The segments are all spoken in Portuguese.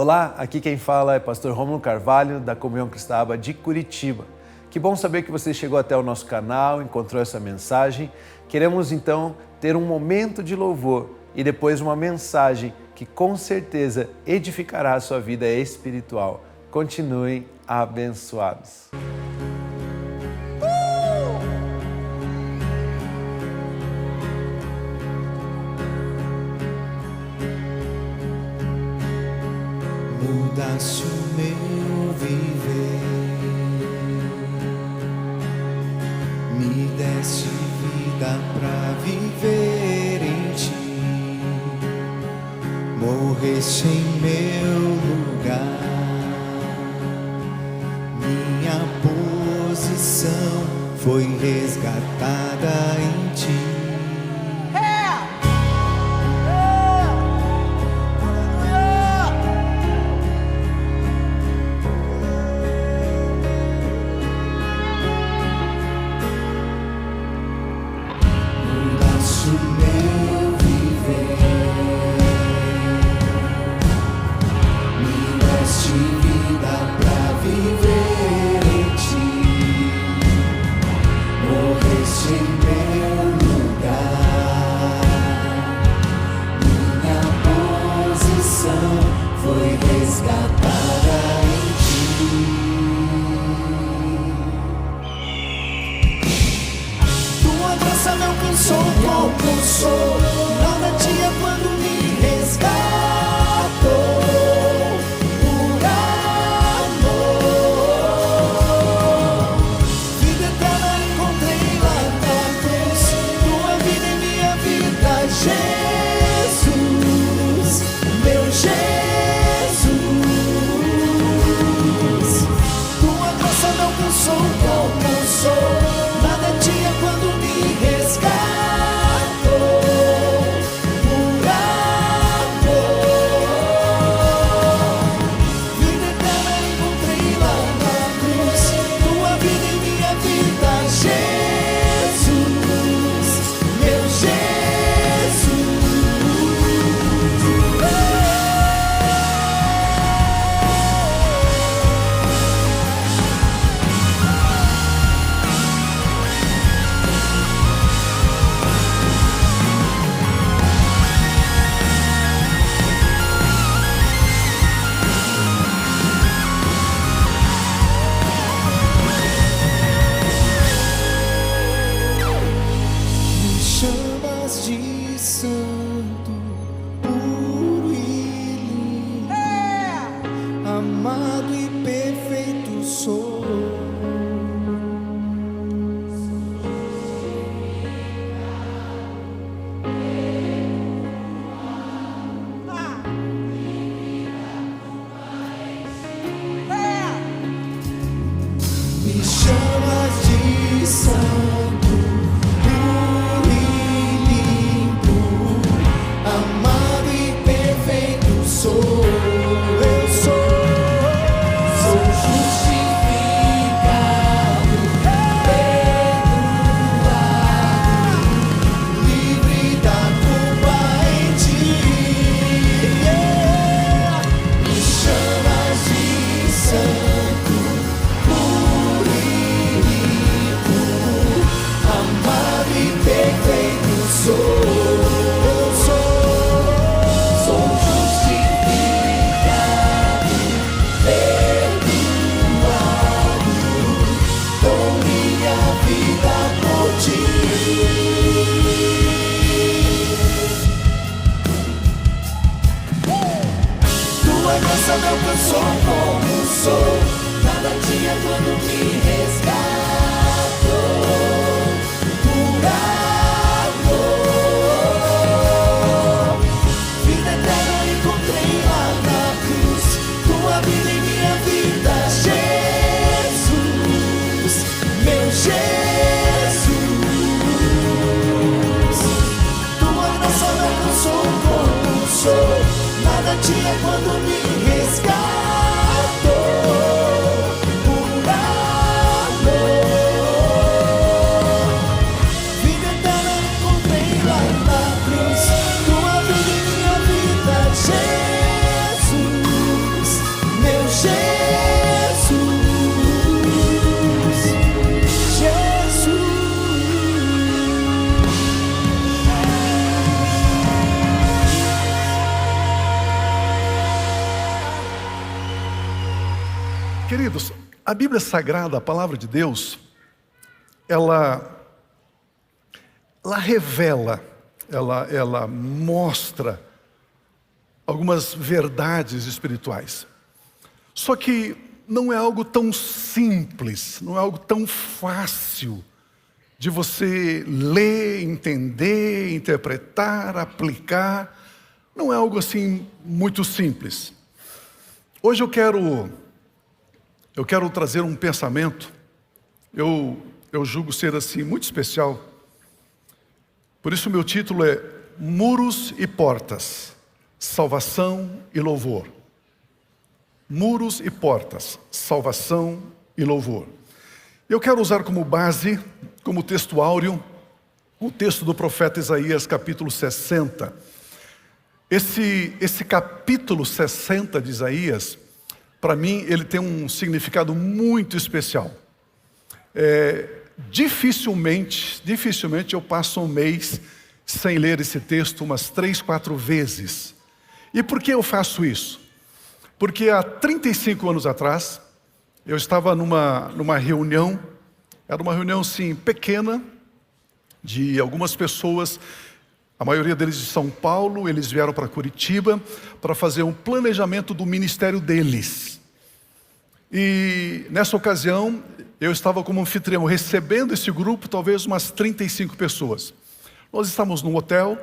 Olá, aqui quem fala é pastor Rômulo Carvalho, da Comunhão Cristã de Curitiba. Que bom saber que você chegou até o nosso canal, encontrou essa mensagem. Queremos então ter um momento de louvor e depois uma mensagem que com certeza edificará a sua vida espiritual. Continuem abençoados. Mudaste o meu viver, me deste vida pra viver em ti, morreste em meu lugar, minha posição foi resgatada em ti. Nada tinha quando me resgatou por amor. Vida eterna encontrei lá na cruz, tua vida em minha vida, Jesus, meu Jesus. Tua graça me alcançou, nada tinha quando me resgatou. Amado e perfeito sou. Me chamas de santo, puro e limpo, amado e perfeito sou. Me alcançou como sou, nada tinha quando me resgatou por amor. Vida eterna encontrei lá na cruz, tua vida em minha vida, Jesus, meu Jesus. Tua graça me alcançou como sou, nada tinha quando me resgatou por amor. Queridos, a Bíblia Sagrada, a Palavra de Deus, ela revela, ela mostra algumas verdades espirituais. Só que não é algo tão simples, não é algo tão fácil de você ler, entender, interpretar, aplicar. Não é algo assim muito simples. Hoje eu quero trazer um pensamento, eu julgo ser assim muito especial. Por isso o meu título é Muros e Portas, Salvação e Louvor. Muros e portas, salvação e louvor. Eu quero usar como base, como texto áureo, o texto do profeta Isaías, capítulo 60. Esse capítulo 60 de Isaías, para mim, ele tem um significado muito especial. Dificilmente eu passo um mês sem ler esse texto umas 3, 4 vezes. E por que eu faço isso? Porque há 35 anos atrás, eu estava numa reunião, era uma reunião sim pequena, de algumas pessoas, a maioria deles de São Paulo, eles vieram para Curitiba para fazer um planejamento do ministério deles. E nessa ocasião, eu estava como anfitrião, recebendo esse grupo, talvez umas 35 pessoas. Nós estávamos num hotel,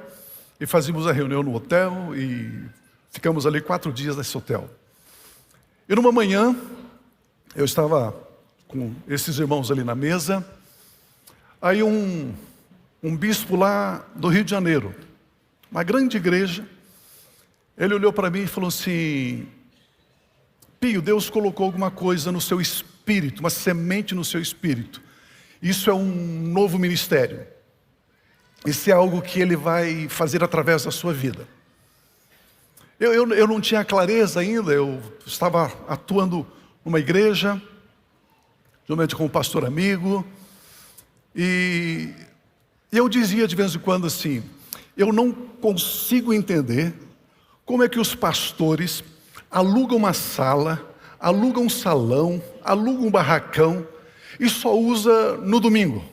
e fazíamos a reunião no hotel, e ficamos ali 4 dias nesse hotel. E numa manhã, eu estava com esses irmãos ali na mesa, aí um bispo lá do Rio de Janeiro, uma grande igreja, ele olhou para mim e falou assim: Pio, Deus colocou alguma coisa no seu espírito, uma semente no seu espírito. Isso é um novo ministério. Isso é algo que Ele vai fazer através da sua vida. Eu não tinha clareza ainda, eu estava atuando numa igreja, juntamente com um pastor amigo, e eu dizia de vez em quando assim: eu não consigo entender como é que os pastores alugam uma sala, alugam um salão, alugam um barracão e só usa no domingo,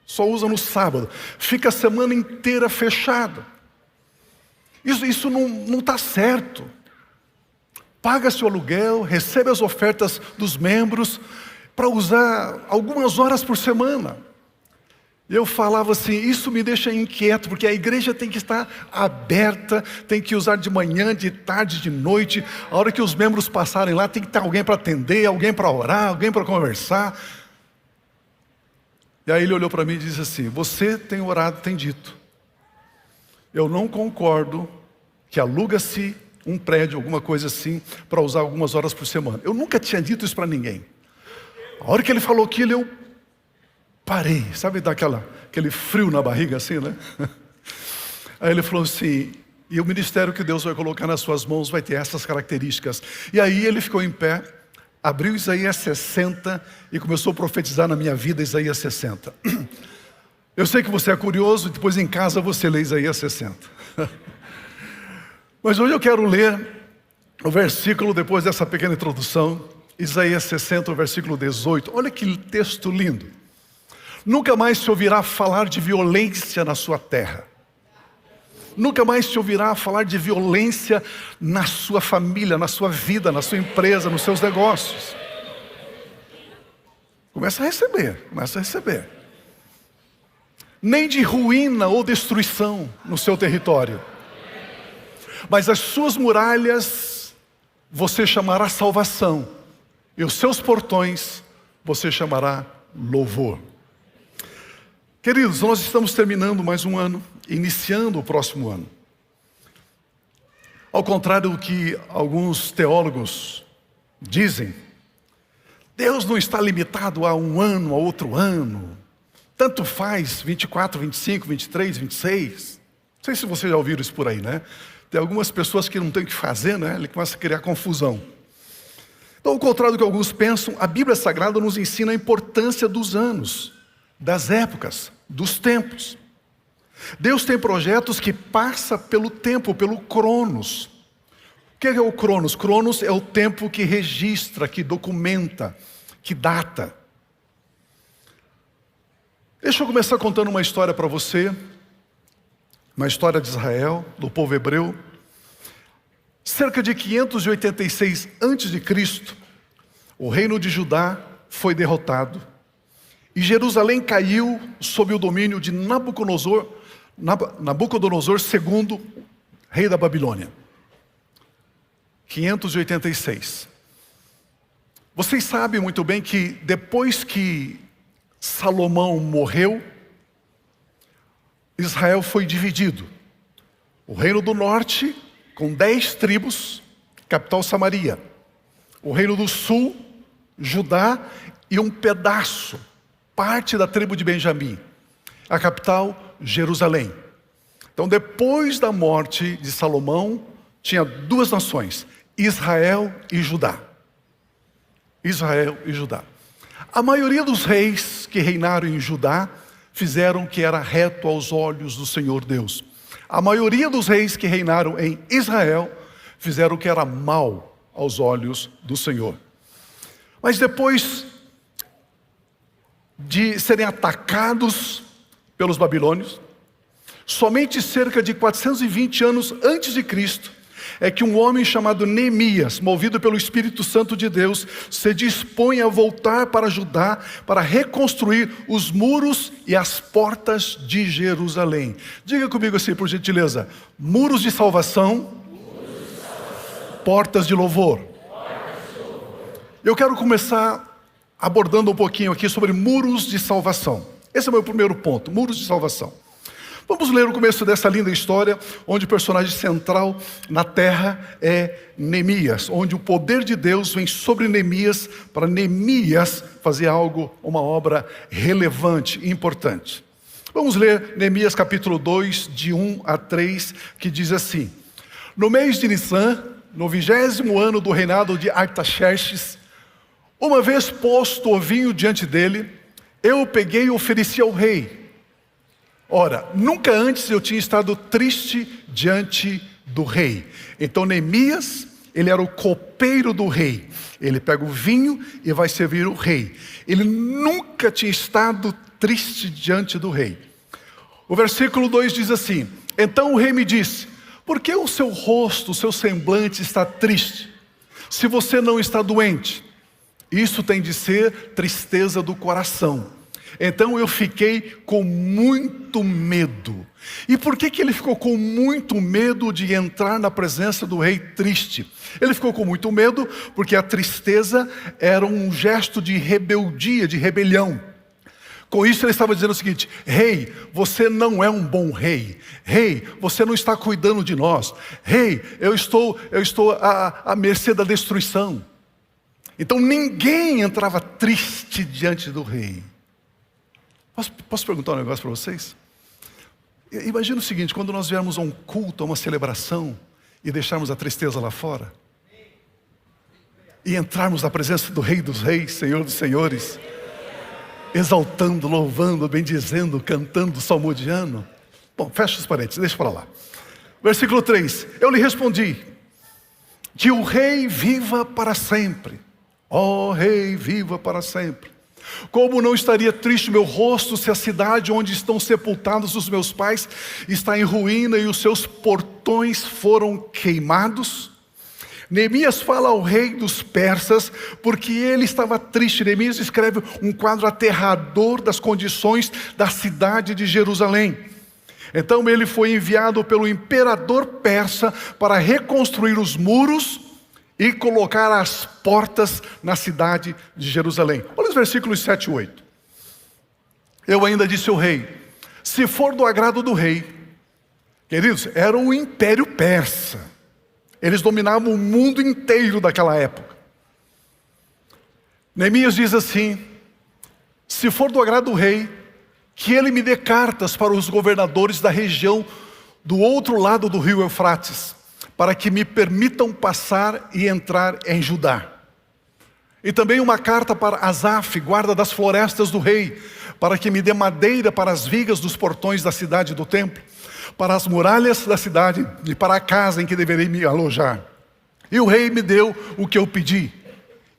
só usa no sábado, fica a semana inteira fechado. Isso não está certo. Paga-se o aluguel, recebe as ofertas dos membros para usar algumas horas por semana. Eu falava assim, isso me deixa inquieto, porque a igreja tem que estar aberta, tem que usar de manhã, de tarde, de noite. A hora que os membros passarem lá, tem que ter alguém para atender, alguém para orar, alguém para conversar. E aí ele olhou para mim e disse assim: você tem orado, tem dito. Eu não concordo que aluga-se um prédio, alguma coisa assim, para usar algumas horas por semana. Eu nunca tinha dito isso para ninguém. A hora que ele falou aquilo, eu parei, sabe, aquele frio na barriga assim, né? Aí ele falou assim: e o ministério que Deus vai colocar nas suas mãos vai ter essas características. E aí ele ficou em pé, abriu Isaías 60 e começou a profetizar na minha vida Isaías 60. Eu sei que você é curioso, depois em casa você lê Isaías 60. Mas hoje eu quero ler o versículo, depois dessa pequena introdução, Isaías 60, o versículo 18. Olha que texto lindo. Nunca mais se ouvirá falar de violência na sua terra. Nunca mais se ouvirá falar de violência na sua família, na sua vida, na sua empresa, nos seus negócios. Começa a receber. Nem de ruína ou destruição no seu território. Mas as suas muralhas você chamará salvação, e os seus portões você chamará louvor. Queridos, nós estamos terminando mais um ano, iniciando o próximo ano. Ao contrário do que alguns teólogos dizem, Deus não está limitado a um ano, a outro ano. Tanto faz 24, 25, 23, 26. Não sei se vocês já ouviram isso por aí, né? Tem algumas pessoas que não tem o que fazer, né? Ele começa a criar confusão. Então, ao contrário do que alguns pensam, a Bíblia Sagrada nos ensina a importância dos anos, das épocas, dos tempos. Deus tem projetos que passam pelo tempo, pelo cronos. que é o Cronos? Cronos é o tempo que registra, que documenta, que data. Deixa eu começar contando uma história para você, uma história de Israel, do povo hebreu. Cerca de 586 a.C., o reino de Judá foi derrotado e Jerusalém caiu sob o domínio de Nabucodonosor II, rei da Babilônia. 586. Vocês sabem muito bem que depois que Salomão morreu, Israel foi dividido. O reino do norte, com 10 tribos, capital Samaria. O reino do sul, Judá, e um pedaço, parte da tribo de Benjamim. A capital, Jerusalém. Então, depois da morte de Salomão, tinha 2 nações, Israel e Judá. Israel e Judá. A maioria dos reis que reinaram em Judá fizeram o que era reto aos olhos do Senhor Deus. A maioria dos reis que reinaram em Israel fizeram o que era mal aos olhos do Senhor. Mas depois de serem atacados pelos babilônios, somente cerca de 420 anos antes de Cristo, é que um homem chamado Neemias, movido pelo Espírito Santo de Deus, se dispõe a voltar para Judá para reconstruir os muros e as portas de Jerusalém. Diga comigo assim, por gentileza: muros de salvação, portas de louvor. Eu quero começar abordando um pouquinho aqui sobre muros de salvação. Esse é o meu primeiro ponto, muros de salvação. Vamos ler o começo dessa linda história, onde o personagem central na terra é Neemias, onde o poder de Deus vem sobre Neemias, para Neemias fazer algo, uma obra relevante e importante. Vamos ler Neemias capítulo 2, de 1 a 3, que diz assim: no mês de Nissan, no 20º ano do reinado de Artaxerxes, uma vez posto o vinho diante dele, eu peguei e ofereci ao rei. Ora, nunca antes eu tinha estado triste diante do rei. Então Neemias, ele era o copeiro do rei. Ele pega o vinho e vai servir o rei. Ele nunca tinha estado triste diante do rei. O versículo 2 diz assim: então o rei me disse: por que o seu rosto, o seu semblante está triste, se você não está doente? Isso tem de ser tristeza do coração. Então eu fiquei com muito medo. E por que ele ficou com muito medo de entrar na presença do rei triste? Ele ficou com muito medo porque a tristeza era um gesto de rebeldia, de rebelião. Com isso ele estava dizendo o seguinte: rei, você não é um bom rei. Rei, você não está cuidando de nós. Rei, eu estou à mercê da destruição. Então ninguém entrava triste diante do rei. Posso perguntar um negócio para vocês? Imagina o seguinte: quando nós viermos a um culto, a uma celebração, e deixarmos a tristeza lá fora, e entrarmos na presença do Rei dos Reis, Senhor dos Senhores, exaltando, louvando, bendizendo, cantando, salmodiando. Bom, fecha os parênteses, deixa para lá. Versículo 3: eu lhe respondi: que o rei viva para sempre. Ó rei, viva para sempre. Como não estaria triste meu rosto se a cidade onde estão sepultados os meus pais está em ruína e os seus portões foram queimados? Neemias fala ao rei dos persas porque ele estava triste. Neemias escreve um quadro aterrador das condições da cidade de Jerusalém. Então ele foi enviado pelo imperador persa para reconstruir os muros e colocar as portas na cidade de Jerusalém. Olha os versículos 7 e 8. Eu ainda disse ao rei: se for do agrado do rei. Queridos, era o império persa. Eles dominavam o mundo inteiro daquela época. Neemias diz assim: se for do agrado do rei, que ele me dê cartas para os governadores da região do outro lado do rio Eufrates, para que me permitam passar e entrar em Judá. E também uma carta para Asaf, guarda das florestas do rei, para que me dê madeira para as vigas dos portões da cidade do templo, para as muralhas da cidade e para a casa em que deverei me alojar. E o rei me deu o que eu pedi.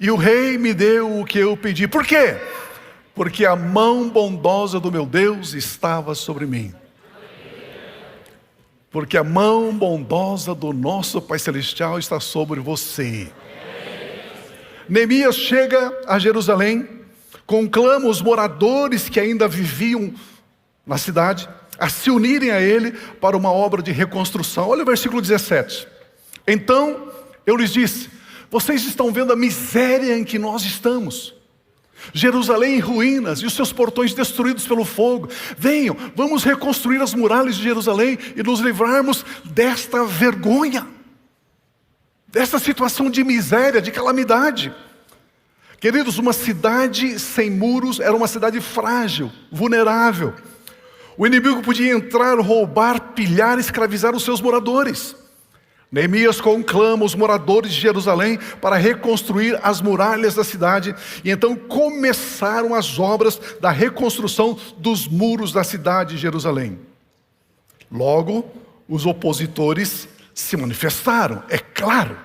E o rei me deu o que eu pedi. Por quê? Porque a mão bondosa do meu Deus estava sobre mim. Porque a mão bondosa do nosso Pai Celestial está sobre você. Neemias chega a Jerusalém, conclama os moradores que ainda viviam na cidade a se unirem a ele para uma obra de reconstrução. Olha o versículo 17. Então eu lhes disse: vocês estão vendo a miséria em que nós estamos. Jerusalém em ruínas e os seus portões destruídos pelo fogo. Venham, vamos reconstruir as muralhas de Jerusalém e nos livrarmos desta vergonha, desta situação de miséria, de calamidade. Queridos, uma cidade sem muros era uma cidade frágil, vulnerável. O inimigo podia entrar, roubar, pilhar, escravizar os seus moradores. Neemias conclama os moradores de Jerusalém para reconstruir as muralhas da cidade. E então começaram as obras da reconstrução dos muros da cidade de Jerusalém. Logo, os opositores se manifestaram, é claro.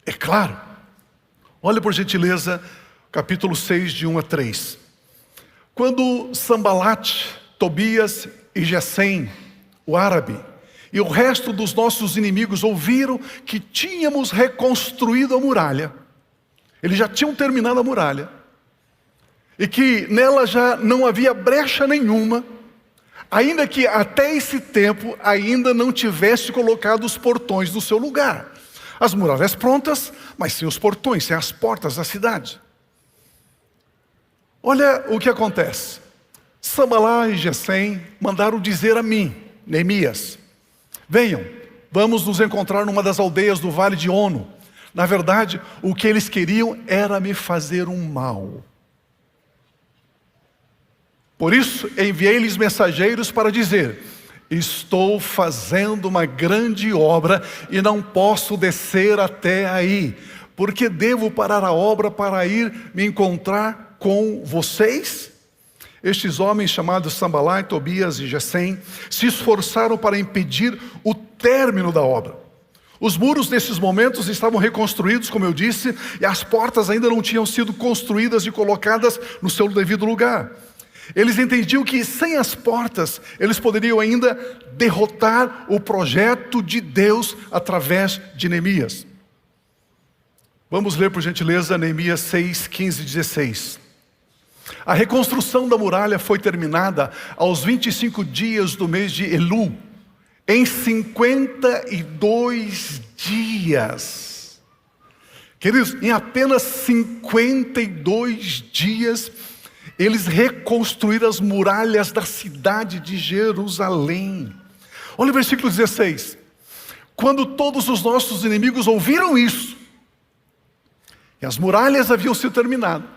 É claro. Olha por gentileza, capítulo 6, de 1 a 3. Quando Sambalat, Tobias e Gesem, o árabe, e o resto dos nossos inimigos ouviram que tínhamos reconstruído a muralha, eles já tinham terminado a muralha, e que nela já não havia brecha nenhuma, ainda que até esse tempo ainda não tivesse colocado os portões no seu lugar. As muralhas prontas, mas sem os portões, sem as portas da cidade. Olha o que acontece. Sambalá e Gesem mandaram dizer a mim, Neemias: venham, vamos nos encontrar numa das aldeias do vale de Ono. Na verdade, o que eles queriam era me fazer um mal. Por isso, enviei-lhes mensageiros para dizer: estou fazendo uma grande obra e não posso descer até aí, porque devo parar a obra para ir me encontrar com vocês? Estes homens chamados Sambalá, Tobias e Gesem se esforçaram para impedir o término da obra. Os muros nesses momentos estavam reconstruídos, como eu disse, e as portas ainda não tinham sido construídas e colocadas no seu devido lugar. Eles entendiam que sem as portas eles poderiam ainda derrotar o projeto de Deus através de Neemias. Vamos ler por gentileza Neemias 6, 15 e 16. A reconstrução da muralha foi terminada aos 25 dias do mês de Elu, em 52 dias. Queridos, em apenas 52 dias, eles reconstruíram as muralhas da cidade de Jerusalém. Olha o versículo 16. Quando todos os nossos inimigos ouviram isso, e as muralhas haviam sido terminadas,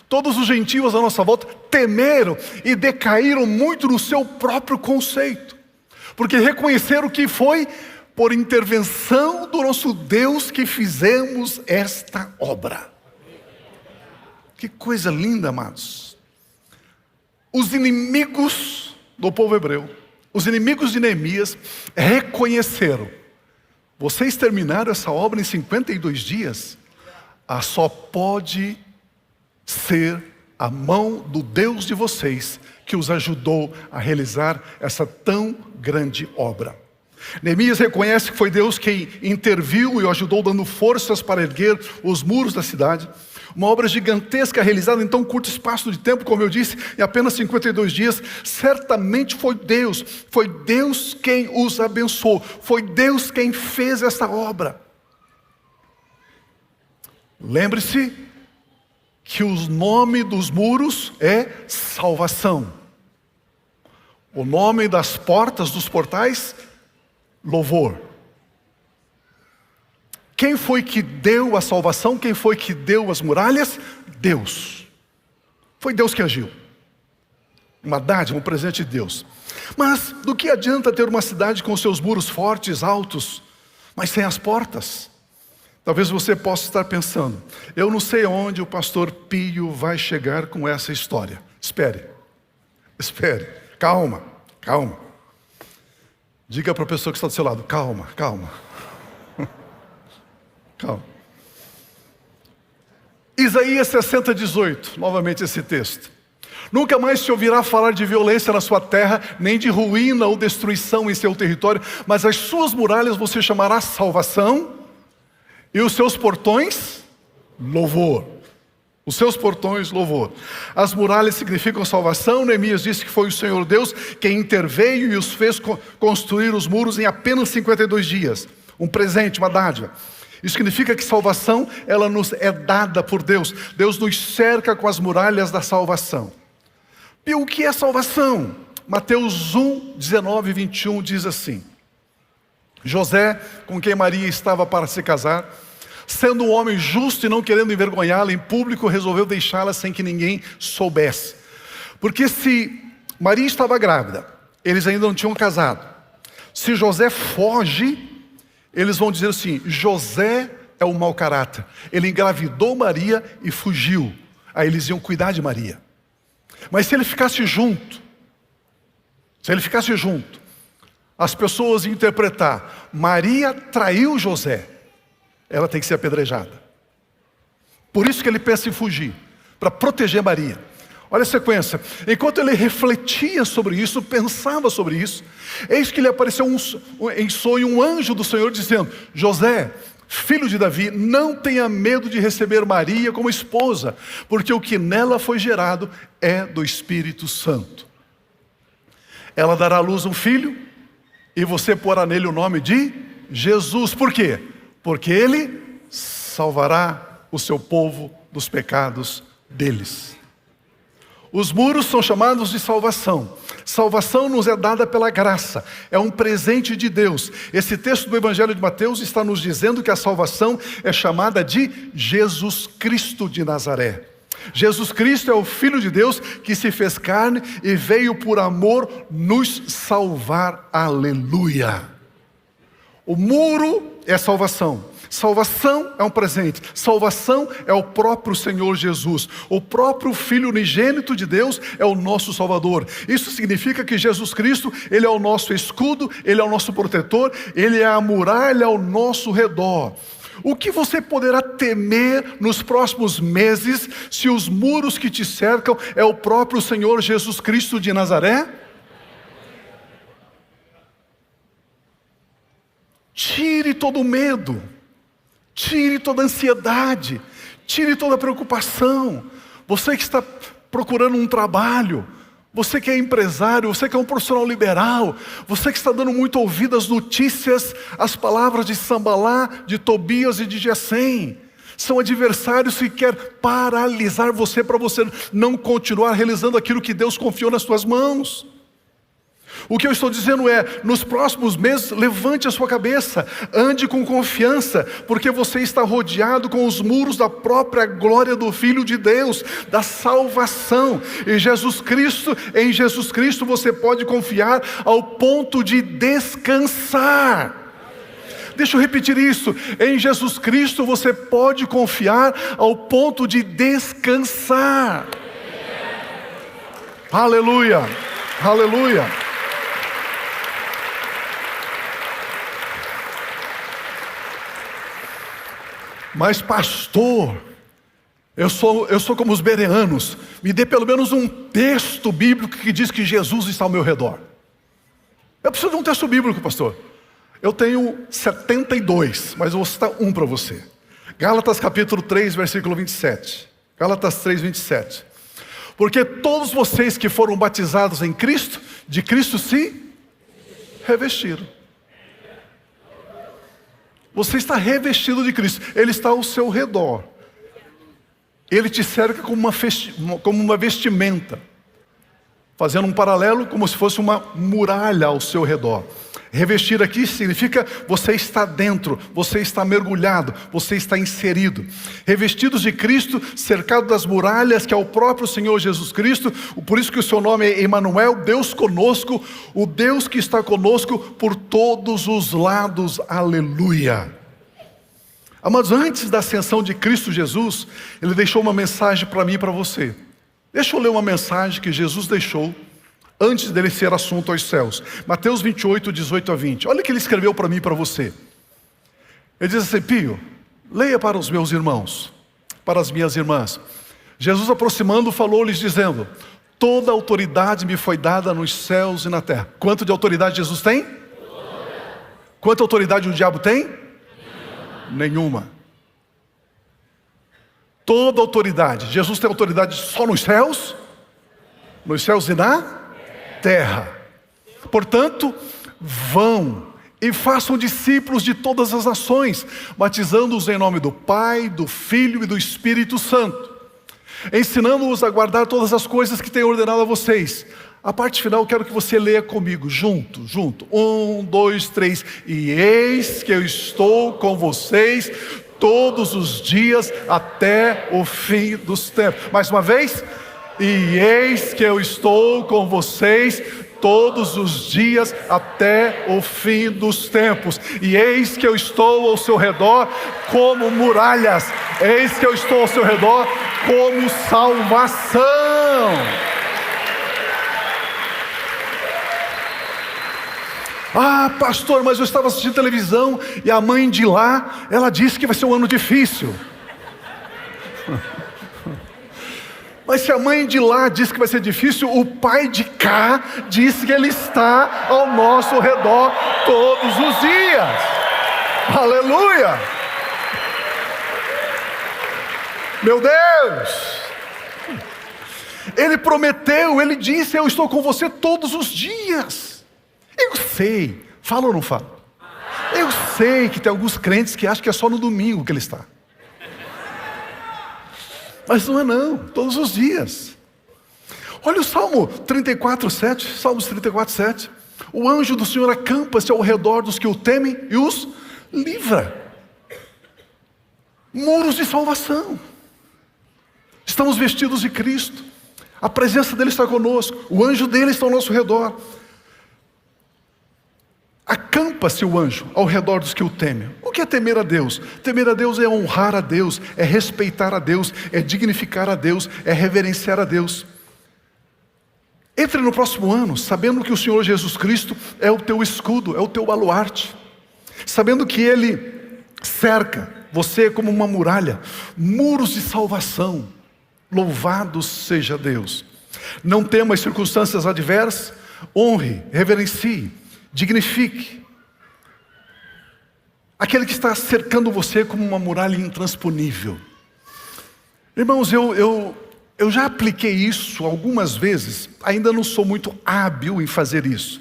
todos os gentios à nossa volta temeram e decaíram muito no seu próprio conceito, porque reconheceram que foi por intervenção do nosso Deus que fizemos esta obra. Que coisa linda, amados. Os inimigos do povo hebreu, os inimigos de Neemias, reconheceram: vocês terminaram essa obra em 52 dias? Só pode ser a mão do Deus de vocês que os ajudou a realizar essa tão grande obra. Neemias reconhece que foi Deus quem interviu e o ajudou, dando forças para erguer os muros da cidade. Uma obra gigantesca realizada em tão curto espaço de tempo, como eu disse, em apenas 52 dias. Certamente foi Deus quem os abençoou, foi Deus quem fez essa obra. Lembre-se que o nome dos muros é salvação. O nome das portas, dos portais, louvor. Quem foi que deu a salvação? Quem foi que deu as muralhas? Deus. Foi Deus que agiu. Uma dádiva, um presente de Deus. Mas do que adianta ter uma cidade com seus muros fortes, altos, mas sem as portas? Talvez você possa estar pensando: eu não sei onde o pastor Pio vai chegar com essa história. Espere, calma. Diga para a pessoa que está do seu lado: calma. Calma. Isaías 60, 18, novamente esse texto. Nunca mais se ouvirá falar de violência na sua terra, nem de ruína ou destruição em seu território, mas as suas muralhas você chamará salvação, e os seus portões, louvor. Os seus portões, louvor. As muralhas significam salvação. Neemias disse que foi o Senhor Deus quem interveio e os fez construir os muros em apenas 52 dias. Um presente, uma dádiva. Isso significa que salvação, ela nos é dada por Deus. Deus nos cerca com as muralhas da salvação. E o que é salvação? Mateus 1, 19 e 21 diz assim: José, com quem Maria estava para se casar, sendo um homem justo e não querendo envergonhá-la em público, resolveu deixá-la sem que ninguém soubesse. Porque se Maria estava grávida, eles ainda não tinham casado. Se José foge, eles vão dizer assim: José é um mau caráter. Ele engravidou Maria e fugiu. Aí eles iam cuidar de Maria. Mas se ele ficasse junto, as pessoas iam interpretar: Maria traiu José, ela tem que ser apedrejada. Por isso que ele pensa em fugir, para proteger Maria. Olha a sequência. Enquanto ele refletia sobre isso, pensava sobre isso, eis que lhe apareceu em sonho um anjo do Senhor dizendo: José, filho de Davi, não tenha medo de receber Maria como esposa, porque o que nela foi gerado é do Espírito Santo. Ela dará à luz um filho, e você porá nele o nome de Jesus. Por quê? Porque ele salvará o seu povo dos pecados deles. Os muros são chamados de salvação. Salvação nos é dada pela graça, é um presente de Deus. Esse texto do Evangelho de Mateus está nos dizendo que a salvação é chamada de Jesus Cristo de Nazaré. Jesus Cristo é o Filho de Deus que se fez carne e veio por amor nos salvar. Aleluia! O muro é salvação. Salvação é um presente. Salvação é o próprio Senhor Jesus. O próprio Filho unigênito de Deus é o nosso Salvador. Isso significa que Jesus Cristo, Ele é o nosso escudo, Ele é o nosso protetor, Ele é a muralha ao nosso redor. O que você poderá temer nos próximos meses se os muros que te cercam é o próprio Senhor Jesus Cristo de Nazaré? Tire todo o medo. Tire toda a ansiedade, tire toda a preocupação. Você que está procurando um trabalho, você que é empresário, você que é um profissional liberal, você que está dando muito ouvido às notícias, às palavras de Sambalá, de Tobias e de Gesem. São adversários que querem paralisar você para você não continuar realizando aquilo que Deus confiou nas suas mãos. O que eu estou dizendo é, nos próximos meses, levante a sua cabeça, ande com confiança, porque você está rodeado com os muros da própria glória do Filho de Deus, da salvação. Em Jesus Cristo você pode confiar ao ponto de descansar. Deixa eu repetir isso, em Jesus Cristo você pode confiar ao ponto de descansar. Aleluia, aleluia. Mas pastor, eu sou como os bereanos, me dê pelo menos um texto bíblico que diz que Jesus está ao meu redor. Eu preciso de um texto bíblico, pastor. Eu tenho 72, mas eu vou citar um para você. Gálatas capítulo 3, versículo 27. Gálatas 3, 27. Porque todos vocês que foram batizados em Cristo, de Cristo se revestiram. Você está revestido de Cristo. Ele está ao seu redor. Ele te cerca como uma vestimenta. Fazendo um paralelo como se fosse uma muralha ao seu redor. Revestir aqui significa você está dentro, você está mergulhado, você está inserido. Revestidos de Cristo, cercado das muralhas que é o próprio Senhor Jesus Cristo. Por isso que o seu nome é Emanuel, Deus conosco, o Deus que está conosco por todos os lados. Aleluia. Amados, antes da ascensão de Cristo Jesus, Ele deixou uma mensagem para mim e para você. Deixa eu ler uma mensagem que Jesus deixou antes dele ser assunto aos céus. Mateus 28, 18 a 20. Olha o que ele escreveu para mim e para você. Ele diz assim: Pio, Leia para os meus irmãos, para as minhas irmãs. Jesus, aproximando, falou-lhes dizendo: toda autoridade me foi dada nos céus e na terra. Quanto de autoridade Jesus tem? Quanta autoridade o diabo tem? Nenhuma. Toda autoridade. Jesus tem autoridade só nos céus? Nos céus e na terra. Portanto, vão e façam discípulos de todas as nações, batizando-os em nome do Pai, do Filho e do Espírito Santo, ensinando-os a guardar todas as coisas que tenho ordenado a vocês. A parte final eu quero que você leia comigo, junto. 1, 2, 3. E eis que eu estou com vocês todos os dias até o fim dos tempos. Mais uma vez. E eis que eu estou com vocês todos os dias até o fim dos tempos. E eis que eu estou ao seu redor como muralhas. Eis que eu estou ao seu redor como salvação. Ah, pastor, mas eu estava assistindo televisão e a mãe de lá, ela disse que vai ser um ano difícil. Mas se a mãe de lá diz que vai ser difícil, o pai de cá diz que ele está ao nosso redor todos os dias. Aleluia! Meu Deus! Ele prometeu, ele disse: eu estou com você todos os dias. Eu sei, fala ou não fala? Eu sei que tem alguns crentes que acham que é só no domingo que ele está. Mas não é não, todos os dias. Olha o Salmo 34:7, Salmos 34:7. O anjo do Senhor acampa-se ao redor dos que o temem e os livra. Muros de salvação. Estamos vestidos de Cristo. A presença dele está conosco. O anjo dele está ao nosso redor. Acampa-se o anjo ao redor dos que o temem. O que é temer a Deus? Temer a Deus é honrar a Deus, é respeitar a Deus, é dignificar a Deus, é reverenciar a Deus. Entre no próximo ano sabendo que o Senhor Jesus Cristo é o teu escudo, é o teu baluarte. Sabendo que Ele cerca você como uma muralha, muros de salvação. Louvado seja Deus. Não tema as circunstâncias adversas, honre, reverencie, dignifique aquele que está cercando você como uma muralha intransponível. Irmãos, eu já apliquei isso algumas vezes, ainda não sou muito hábil em fazer isso,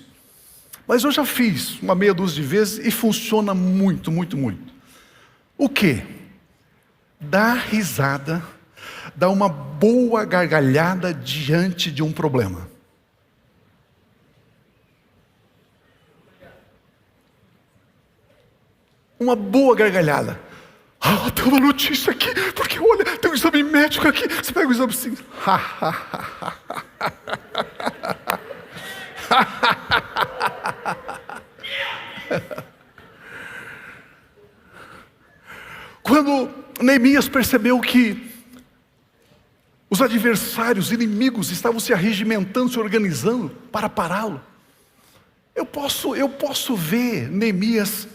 mas eu já fiz uma meia dúzia de vezes e funciona muito, muito, muito. O quê? Dar risada, dar uma boa gargalhada diante de um problema. Uma boa gargalhada. Ah, tem uma notícia aqui, porque olha, tem um exame médico aqui. Você pega o exame assim. Quando Neemias percebeu que os adversários, inimigos, estavam se arregimentando, se organizando para pará-lo, eu posso ver Neemias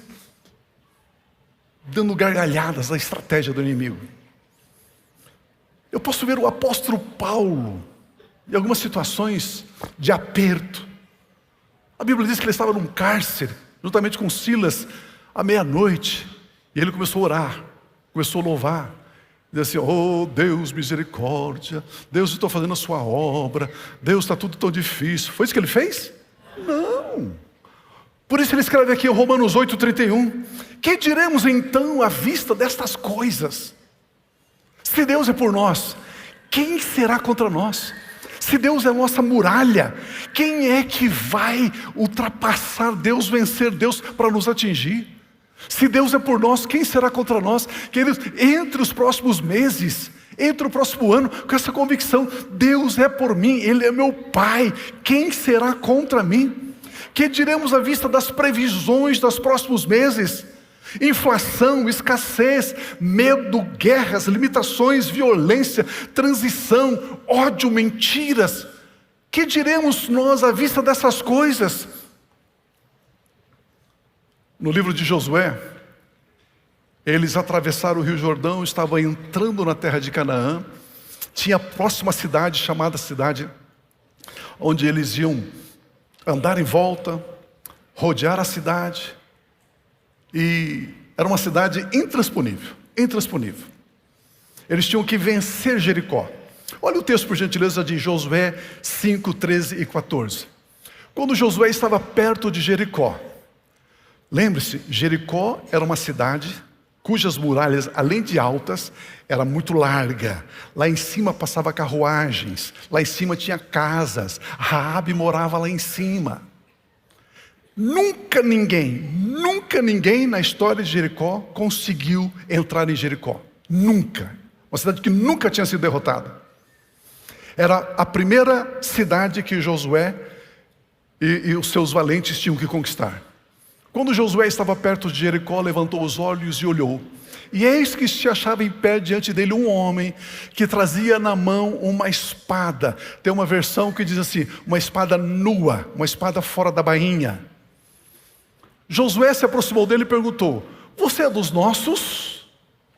dando gargalhadas à estratégia do inimigo. Eu posso ver o apóstolo Paulo em algumas situações de aperto. A Bíblia diz que ele estava num cárcere, juntamente com Silas, à meia-noite, e ele começou a orar, começou a louvar, disse assim: oh Deus, misericórdia, Deus, eu estou fazendo a sua obra, Deus, está tudo tão difícil. Foi isso que ele fez? Não. Por isso ele escreve aqui em Romanos 8:31, que diremos então à vista destas coisas? Se Deus é por nós, quem será contra nós? Se Deus é a nossa muralha, quem é que vai ultrapassar Deus, vencer Deus para nos atingir? Se Deus é por nós, quem será contra nós? Queridos, entre os próximos meses, entre o próximo ano, com essa convicção: Deus é por mim, Ele é meu Pai, quem será contra mim? Que diremos à vista das previsões dos próximos meses? Inflação, escassez, medo, guerras, limitações, violência, transição, ódio, mentiras. Que diremos nós à vista dessas coisas? No livro de Josué, Eles atravessaram o Rio Jordão, estavam entrando na terra de Canaã. Tinha a próxima cidade, chamada cidade, onde eles iam andar em volta, rodear a cidade. E era uma cidade intransponível, intransponível. Eles tinham que vencer Jericó. Olha o texto, por gentileza, de Josué 5, 13 e 14. Quando Josué estava perto de Jericó, lembre-se, Jericó era uma cidade cujas muralhas, além de altas, era muito larga. Lá em cima passava carruagens, lá em cima tinha casas. Raabe morava lá em cima. Nunca ninguém na história de Jericó conseguiu entrar em Jericó. Nunca. Uma cidade que nunca tinha sido derrotada. Era a primeira cidade que Josué e os seus valentes tinham que conquistar. Quando Josué estava perto de Jericó, levantou os olhos e olhou. E eis que se achava em pé diante dele um homem que trazia na mão uma espada. Tem uma versão que diz assim, uma espada nua, uma espada fora da bainha. Josué se aproximou dele e perguntou: você é dos nossos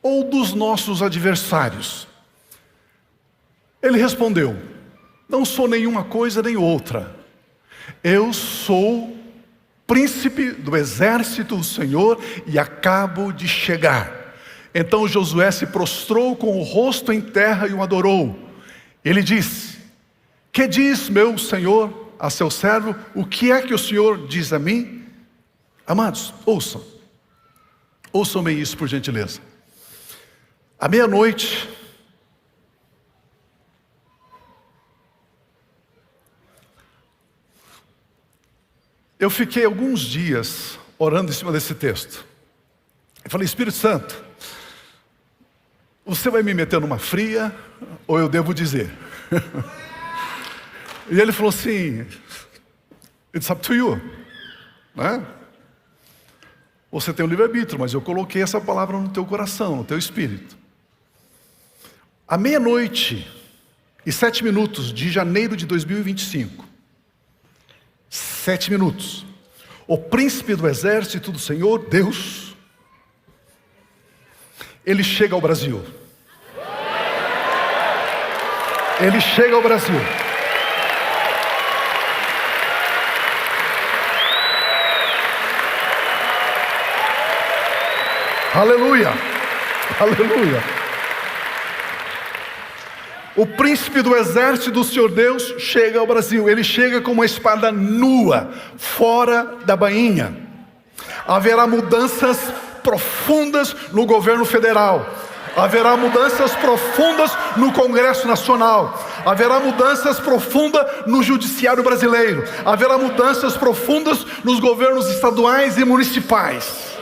ou dos nossos adversários? Ele respondeu: não sou nenhuma coisa nem outra. Eu sou príncipe do exército do Senhor e acabo de chegar. Então Josué se prostrou com o rosto em terra e o adorou. Ele disse: que diz meu senhor a seu servo? O que é que o Senhor diz a mim? Amados, ouçam bem isso, por gentileza. À meia-noite, eu fiquei alguns dias orando em cima desse texto. Eu falei: Espírito Santo, você vai me meter numa fria ou eu devo dizer? E ele falou assim: it's up to you, né? Você tem o livre-arbítrio, mas eu coloquei essa palavra no teu coração, no teu espírito. À meia-noite e 7 minutos de janeiro de 2025, 7 minutos, o príncipe do exército do Senhor, Deus, ele chega ao Brasil. Ele chega ao Brasil. Aleluia, aleluia. O príncipe do exército do Senhor Deus chega ao Brasil. Ele chega com uma espada nua, fora da bainha. Haverá mudanças profundas no governo federal. Haverá mudanças profundas no Congresso Nacional. Haverá mudanças profundas no judiciário brasileiro. Haverá mudanças profundas nos governos estaduais e municipais.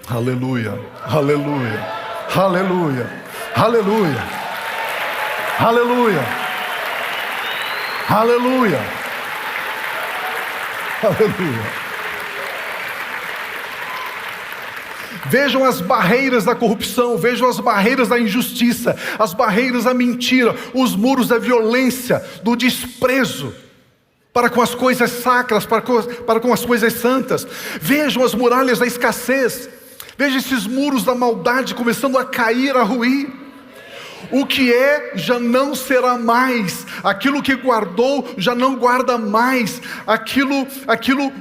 Aleluia, aleluia, aleluia, aleluia, aleluia, aleluia, aleluia. Vejam as barreiras da corrupção, vejam as barreiras da injustiça, as barreiras da mentira, os muros da violência, do desprezo para com as coisas sacras, para com as coisas santas. Vejam as muralhas da escassez. Veja esses muros da maldade começando a cair, a ruir. O que é, já não será mais. Aquilo que guardou, já não guarda mais.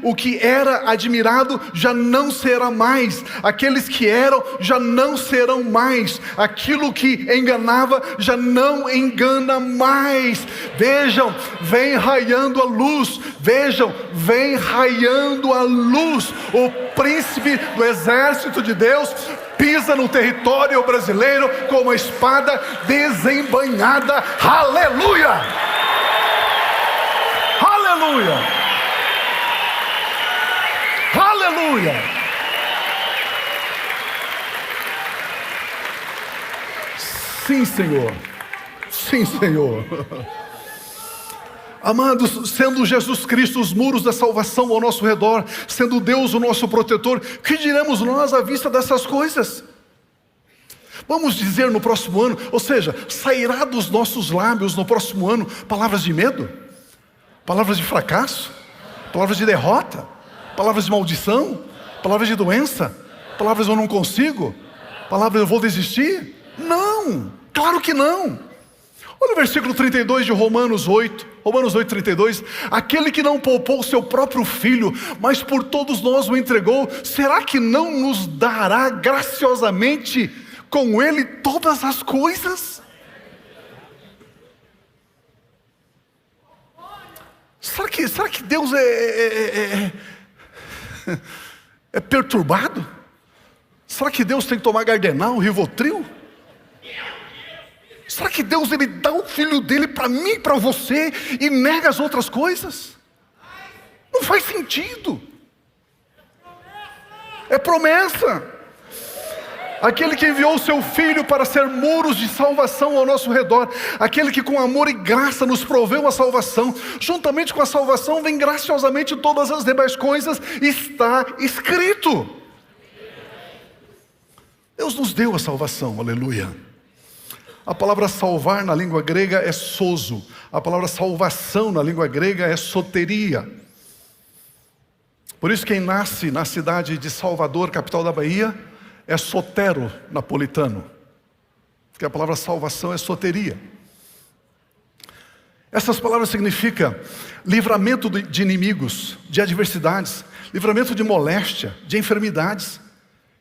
O que era admirado, já não será mais. Aqueles que eram, já não serão mais. Aquilo que enganava, já não engana mais. Vejam, vem raiando a luz. Vejam, vem raiando a luz. O príncipe do exército de Deus pisa no território brasileiro com uma espada desembainhada. Aleluia! Aleluia! Aleluia! Sim, Senhor. Sim, Senhor. Amados, sendo Jesus Cristo os muros da salvação ao nosso redor, sendo Deus o nosso protetor, que diremos nós à vista dessas coisas? Vamos dizer no próximo ano, ou seja, sairá dos nossos lábios no próximo ano palavras de medo? Palavras de fracasso? Palavras de derrota? Palavras de maldição? Palavras de doença? Palavras eu não consigo? Palavras eu vou desistir? Não, claro que não. Olha o versículo 32 de Romanos 8, 32. Aquele que não poupou o seu próprio filho, mas por todos nós o entregou, será que não nos dará graciosamente com ele todas as coisas? Será que Deus é perturbado? Será que Deus tem que tomar Gardenal, Rivotril? Será que Deus ele dá o filho dele para mim e para você e nega as outras coisas? Não faz sentido. É promessa. Aquele que enviou o seu Filho para ser muros de salvação ao nosso redor, aquele que com amor e graça nos proveu a salvação, juntamente com a salvação vem graciosamente todas as demais coisas, está escrito. Deus nos deu a salvação, aleluia. A palavra salvar na língua grega é sozo, a palavra salvação na língua grega é soteria. Por isso quem nasce na cidade de Salvador, capital da Bahia, é sotero napolitano, porque a palavra salvação é soteria. Essas palavras significam livramento de inimigos, de adversidades, livramento de moléstia, de enfermidades,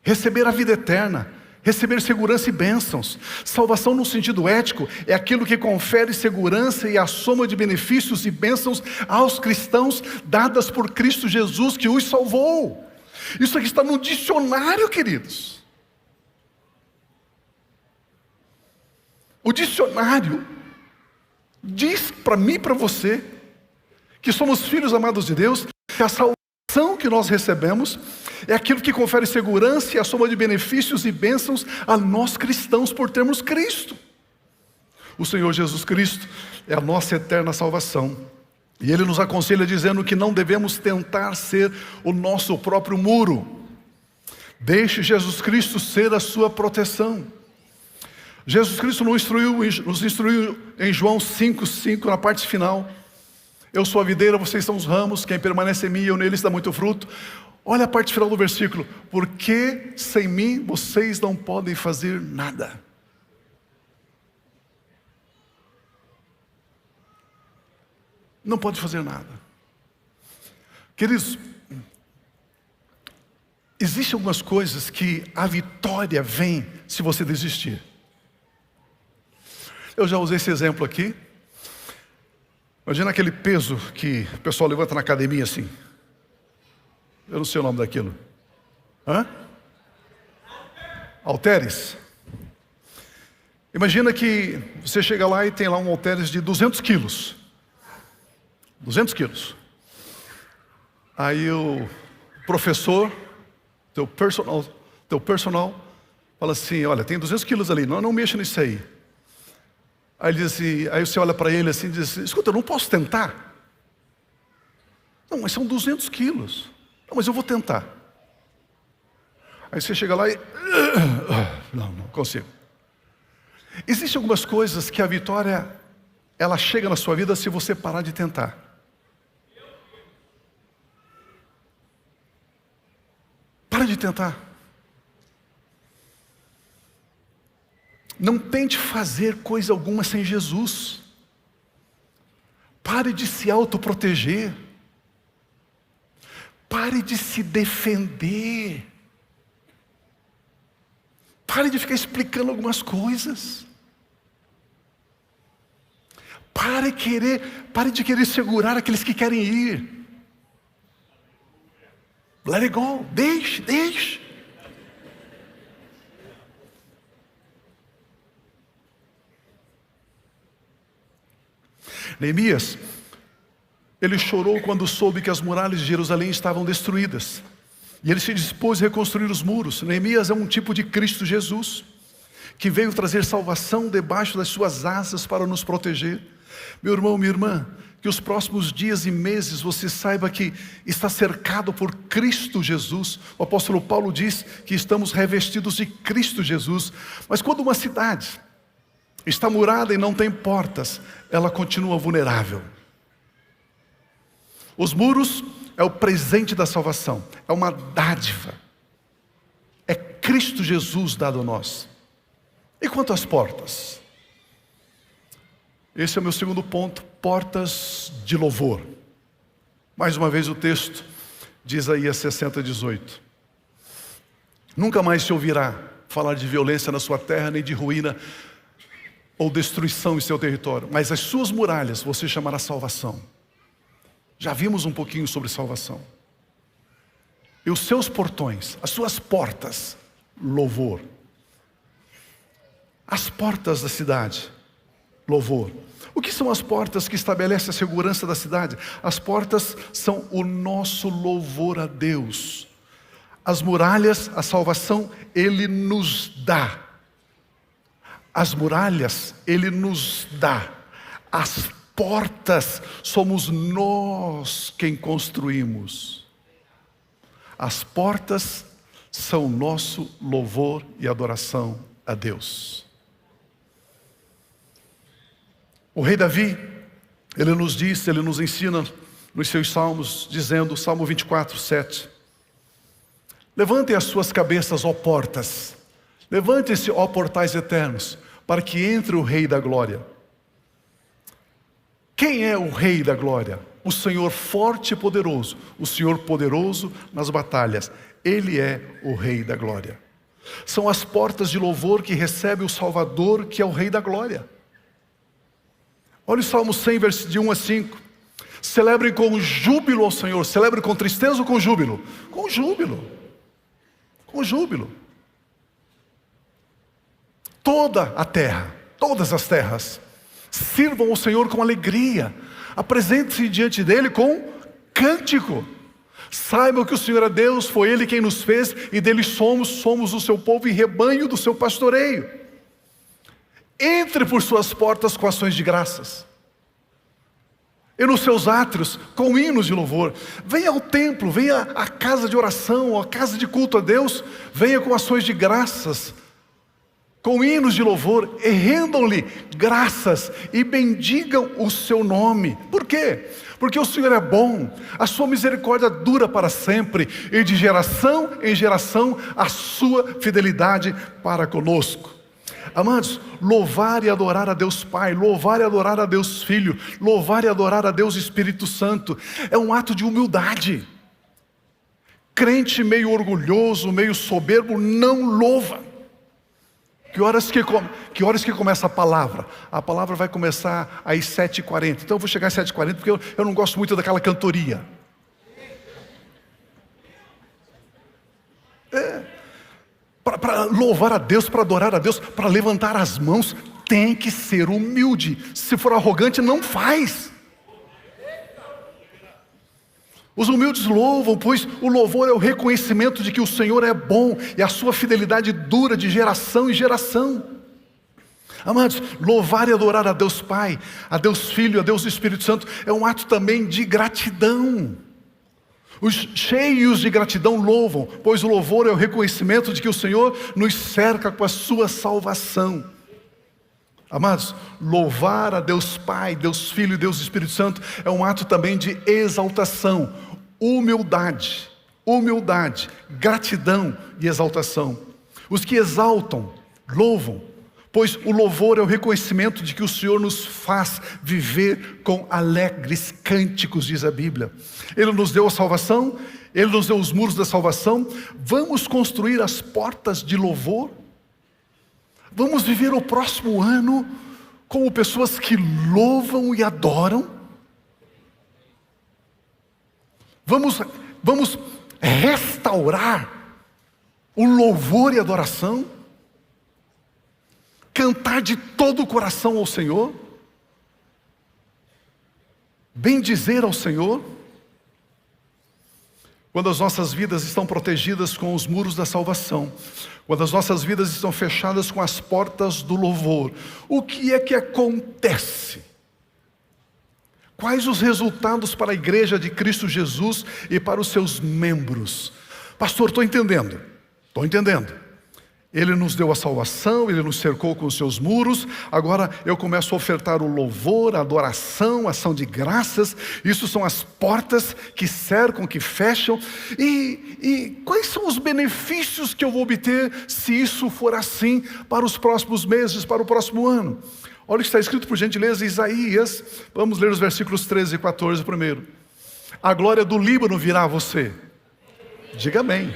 receber a vida eterna, receber segurança e bênçãos. Salvação no sentido ético é aquilo que confere segurança e a soma de benefícios e bênçãos aos cristãos dadas por Cristo Jesus que os salvou. Isso aqui está no dicionário, queridos. O dicionário diz para mim e para você que somos filhos amados de Deus, que a salvação que nós recebemos é aquilo que confere segurança e a soma de benefícios e bênçãos a nós cristãos por termos Cristo. O Senhor Jesus Cristo é a nossa eterna salvação. E Ele nos aconselha dizendo que não devemos tentar ser o nosso próprio muro. Deixe Jesus Cristo ser a sua proteção. Jesus Cristo nos instruiu em João 5,5 na parte final. Eu sou a videira, vocês são os ramos, quem permanece em mim e eu neles dá muito fruto. Olha a parte final do versículo. Porque sem mim vocês não podem fazer nada. Não pode fazer nada. Queridos, existem algumas coisas que a vitória vem se você desistir. Eu já usei esse exemplo aqui. Imagina aquele peso que o pessoal levanta na academia assim. Eu não sei o nome daquilo. Halteres. Imagina que você chega lá e tem lá um halteres de 200 quilos. 200 quilos. Aí o professor, teu personal, fala assim, olha, tem 200 quilos ali, não mexa nisso aí. Aí, aí você olha para ele assim e diz assim, escuta, eu não posso tentar? Não, mas são 200 quilos. Não, mas eu vou tentar. Aí você chega lá e... Não consigo. Existem algumas coisas que a vitória, ela chega na sua vida se você parar de tentar. Para de tentar. Não tente fazer coisa alguma sem Jesus. Pare de se autoproteger. Pare de se defender. Pare de ficar explicando algumas coisas. Pare de querer segurar aqueles que querem ir. Let it go. Deixe. Neemias, ele chorou quando soube que as muralhas de Jerusalém estavam destruídas. E ele se dispôs a reconstruir os muros. Neemias é um tipo de Cristo Jesus, que veio trazer salvação debaixo das suas asas para nos proteger. Meu irmão, minha irmã, que os próximos dias e meses você saiba que está cercado por Cristo Jesus. O apóstolo Paulo diz que estamos revestidos de Cristo Jesus. Mas quando uma cidade está murada e não tem portas, ela continua vulnerável. Os muros é o presente da salvação, é uma dádiva. É Cristo Jesus dado a nós. E quanto às portas? Esse é o meu segundo ponto, portas de louvor. Mais uma vez o texto de Isaías 60:18. Nunca mais se ouvirá falar de violência na sua terra, nem de ruína ou destruição em seu território, mas as suas muralhas você chamará salvação. Já vimos um pouquinho sobre salvação. E os seus portões, as suas portas, louvor. As portas da cidade, louvor. O que são as portas que estabelecem a segurança da cidade? As portas são o nosso louvor a Deus. As muralhas, a salvação, Ele nos dá. As muralhas, Ele nos dá. As portas, somos nós quem construímos. As portas são nosso louvor e adoração a Deus. O rei Davi, ele nos diz, ele nos ensina nos seus salmos, dizendo, Salmo 24:7. Levantem as suas cabeças, ó portas. Levantem-se, ó portais eternos, para que entre o Rei da Glória. Quem é o Rei da Glória? O Senhor forte e poderoso, o Senhor poderoso nas batalhas. Ele é o Rei da Glória. São as portas de louvor que recebe o Salvador, que é o Rei da Glória. Olha o Salmo 100, versos de 1 a 5. Celebrem com júbilo ao Senhor. Celebrem com tristeza ou com júbilo? Com júbilo. Com júbilo. Toda a terra, todas as terras, sirvam ao Senhor com alegria. Apresente-se diante dEle com cântico. Saibam que o Senhor é Deus, foi Ele quem nos fez, e dele somos o seu povo e rebanho do seu pastoreio. Entre por suas portas com ações de graças, e nos seus átrios com hinos de louvor. Venha ao templo, venha à casa de oração, à casa de culto a Deus, venha com ações de graças, com hinos de louvor, e rendam-lhe graças, e bendigam o seu nome. Por quê? Porque o Senhor é bom, a sua misericórdia dura para sempre, e de geração em geração a sua fidelidade para conosco. Amados, louvar e adorar a Deus Pai, louvar e adorar a Deus Filho, louvar e adorar a Deus Espírito Santo, é um ato de humildade. Crente meio orgulhoso, meio soberbo, não louva. Que horas que começa a palavra? A palavra vai começar às 7h40. Então eu vou chegar às 7h40 porque eu não gosto muito daquela cantoria. Para louvar a Deus, para adorar a Deus, para levantar as mãos, tem que ser humilde. Se for arrogante, não faz. Os humildes louvam, pois o louvor é o reconhecimento de que o Senhor é bom e a sua fidelidade dura de geração em geração. Amados, louvar e adorar a Deus Pai, a Deus Filho, a Deus Espírito Santo é um ato também de gratidão. Os cheios de gratidão louvam, pois o louvor é o reconhecimento de que o Senhor nos cerca com a sua salvação. Amados, louvar a Deus Pai, Deus Filho e Deus Espírito Santo é um ato também de exaltação, humildade, gratidão e exaltação. Os que exaltam, louvam, pois o louvor é o reconhecimento de que o Senhor nos faz viver com alegres cânticos, diz a Bíblia. Ele nos deu a salvação, Ele nos deu os muros da salvação. Vamos construir as portas de louvor? Vamos viver o próximo ano como pessoas que louvam e adoram? Vamos restaurar o louvor e adoração? Cantar de todo o coração ao Senhor? Bendizer ao Senhor? Quando as nossas vidas estão protegidas com os muros da salvação, quando as nossas vidas estão fechadas com as portas do louvor, o que é que acontece? Quais os resultados para a igreja de Cristo Jesus e para os seus membros? Pastor, estou entendendo. Ele nos deu a salvação, Ele nos cercou com os seus muros. Agora eu começo a ofertar o louvor, a adoração, a ação de graças. Isso são as portas que cercam, que fecham. E quais são os benefícios que eu vou obter se isso for assim para os próximos meses, para o próximo ano? Olha o que está escrito, por gentileza, em Isaías. Vamos ler os versículos 13 e 14 primeiro. A glória do Líbano virá a você. Diga amém.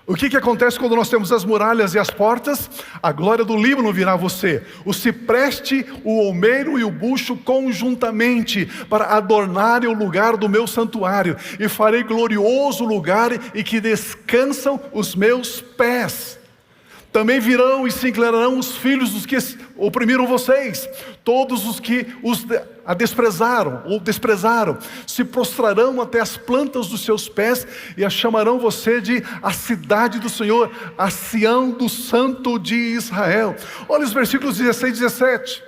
O que acontece quando nós temos as muralhas e as portas? A glória do Líbano virá a você. O cipreste, o olmeiro e o bucho conjuntamente, para adornarem o lugar do meu santuário. E farei glorioso lugar em que descansam os meus pés. Também virão e se inclinarão os filhos dos que oprimiram vocês. Todos os que a desprezaram ou desprezaram, se prostrarão até as plantas dos seus pés e a chamarão você de a cidade do Senhor, a Sião do Santo de Israel. Olha os versículos 16 e 17.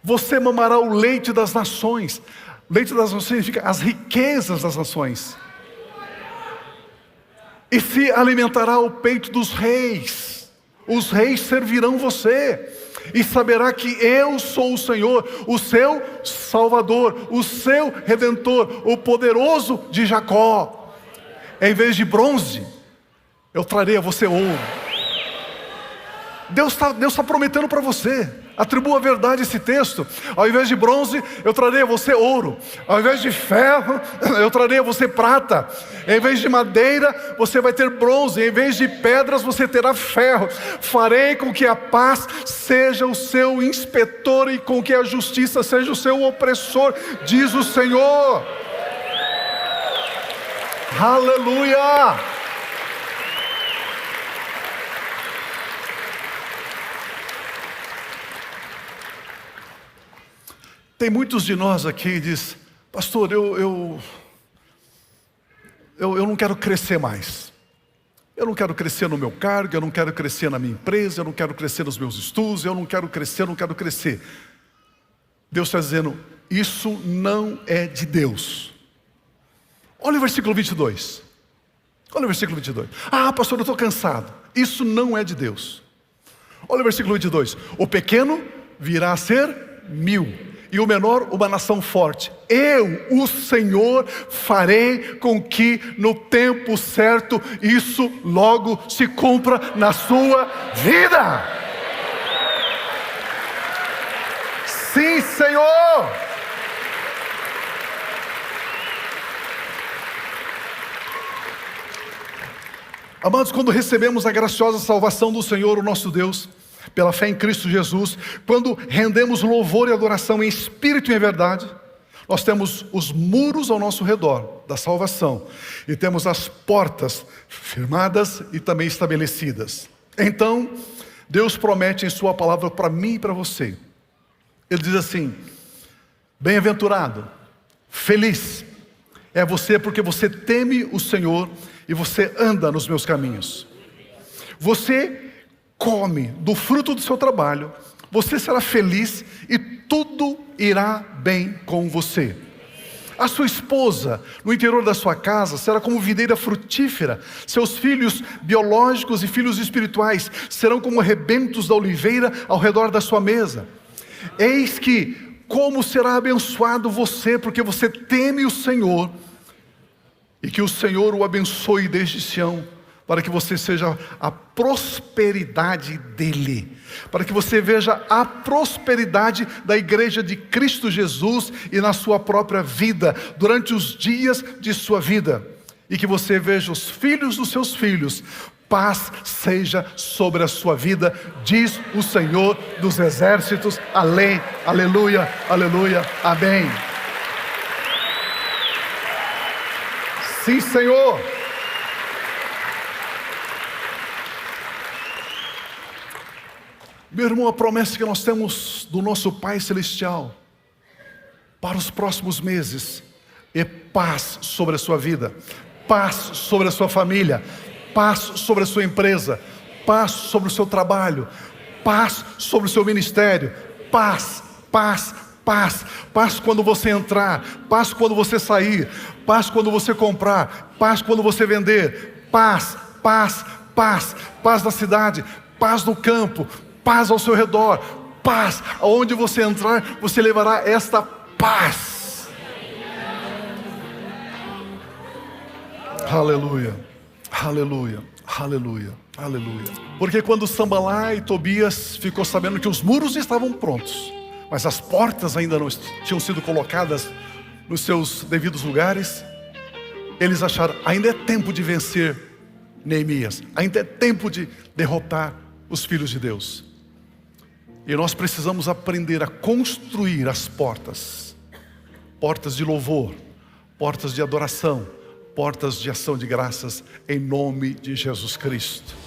Você mamará o leite das nações. Leite das nações significa as riquezas das nações. E se alimentará o peito dos reis. Os reis servirão você, e saberá que eu sou o Senhor, o seu Salvador, o seu Redentor, o poderoso de Jacó. Em vez de bronze, eu trarei a você ouro. Deus está prometendo para você. Atribua a verdade a esse texto. Ao invés de bronze, eu trarei a você ouro. Ao invés de ferro, eu trarei a você prata. Em vez de madeira, você vai ter bronze. Em vez de pedras, você terá ferro. Farei com que a paz seja o seu inspetor e com que a justiça seja o seu opressor, diz o Senhor. Aleluia! Tem muitos de nós aqui que diz: pastor, eu não quero crescer mais. Eu não quero crescer no meu cargo, eu não quero crescer na minha empresa, eu não quero crescer nos meus estudos, eu não quero crescer. Deus está dizendo: isso não é de Deus. Olha o versículo 22. Olha o versículo 22. Ah, pastor, eu estou cansado. Isso não é de Deus. Olha o versículo 22. O pequeno virá a ser 1000. E o menor, uma nação forte. Eu, o Senhor, farei com que no tempo certo isso logo se cumpra na sua vida. Sim, Senhor. Amados, quando recebemos a graciosa salvação do Senhor, o nosso Deus, pela fé em Cristo Jesus, quando rendemos louvor e adoração em espírito e em verdade, nós temos os muros ao nosso redor da salvação e temos as portas firmadas e também estabelecidas. Então, Deus promete em sua palavra para mim e para você. Ele diz assim: bem-aventurado, feliz é você porque você teme o Senhor e você anda nos meus caminhos. Você come do fruto do seu trabalho, você será feliz e tudo irá bem com você. A sua esposa, no interior da sua casa, será como videira frutífera. Seus filhos biológicos e filhos espirituais serão como rebentos da oliveira ao redor da sua mesa. Eis que como será abençoado você, porque você teme o Senhor, e que o Senhor o abençoe desde Sião, para que você seja a prosperidade dele, para que você veja a prosperidade da igreja de Cristo Jesus e na sua própria vida, durante os dias de sua vida, e que você veja os filhos dos seus filhos. Paz seja sobre a sua vida, diz o Senhor dos exércitos. Além, aleluia, aleluia, amém. Sim, Senhor. Meu irmão, a promessa que nós temos do nosso Pai Celestial para os próximos meses é paz sobre a sua vida, paz sobre a sua família, paz sobre a sua empresa, paz sobre o seu trabalho, paz sobre o seu ministério, paz, paz, paz, paz quando você entrar, paz quando você sair, paz quando você comprar, paz quando você vender, paz, paz, paz, paz na cidade, paz no campo, paz ao seu redor, paz, aonde você entrar, você levará esta paz. Aleluia, aleluia, aleluia, aleluia. Porque quando Sambalá e Tobias ficou sabendo que os muros estavam prontos, mas as portas ainda não tinham sido colocadas nos seus devidos lugares, eles acharam, ainda é tempo de vencer Neemias, ainda é tempo de derrotar os filhos de Deus. E nós precisamos aprender a construir as portas, portas de louvor, portas de adoração, portas de ação de graças, em nome de Jesus Cristo.